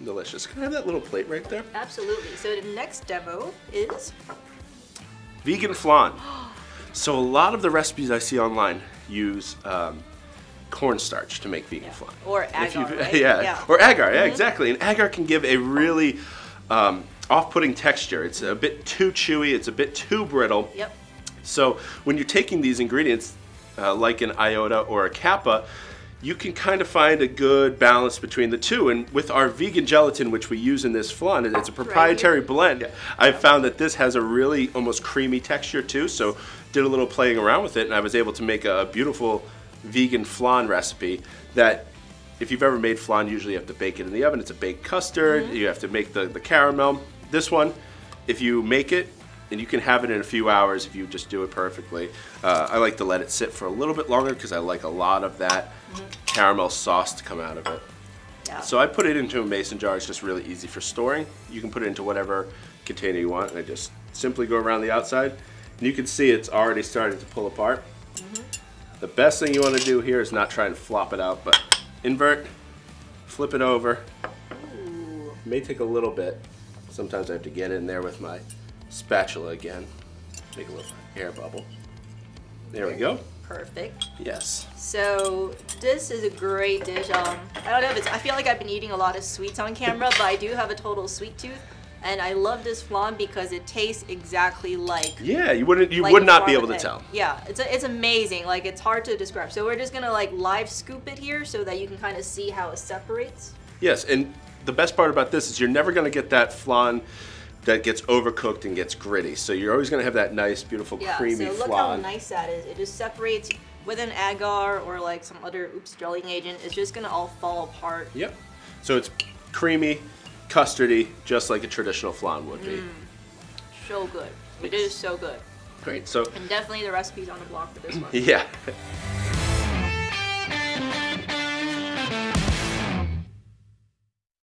Delicious. Can I have that little plate right there? Absolutely. So the next demo is vegan flan. So a lot of the recipes I see online use cornstarch to make vegan flan. Or agar, right? Yeah, or agar, yeah, exactly. And agar can give a really off-putting texture. It's a bit too chewy, it's a bit too brittle. Yep. So when you're taking these ingredients, like an iota or a kappa, you can kind of find a good balance between the two. And with our vegan gelatin, which we use in this flan, it's a proprietary blend. I've found that this has a really almost creamy texture too, so did a little playing around with it, and I was able to make a beautiful vegan flan recipe that, if you've ever made flan, usually you have to bake it in the oven. It's a baked custard, you have to make the caramel. This one, if you make it, and you can have it in a few hours if you just do it perfectly. I like to let it sit for a little bit longer because I like a lot of that caramel sauce to come out of it. Yeah. So I put it into a mason jar. It's just really easy for storing. You can put it into whatever container you want, and I just simply go around the outside. And you can see it's already starting to pull apart. The best thing you want to do here is not try and flop it out, but invert, flip it over. Ooh. It may take a little bit. Sometimes I have to get in there with my spatula again. Make a little air bubble. There we go. Perfect. Yes. So this is a great dish. I don't know if it's, I feel like I've been eating a lot of sweets on camera, but I do have a total sweet tooth. And I love this flan because it tastes exactly like. Yeah, you would not be able to tell. Yeah, it's amazing. Like, it's hard to describe. So we're just gonna like live scoop it here so that you can kind of see how it separates. Yes, and the best part about this is you're never gonna get that flan that gets overcooked and gets gritty. So you're always gonna have that nice, beautiful, creamy flan. So look how nice that is. It just separates with an agar or like some other gelling agent. It's just gonna all fall apart. Yep. So it's creamy, custardy, just like a traditional flan would be. So good. It is so good. Great. So. And definitely the recipe's on the blog for this one. Yeah.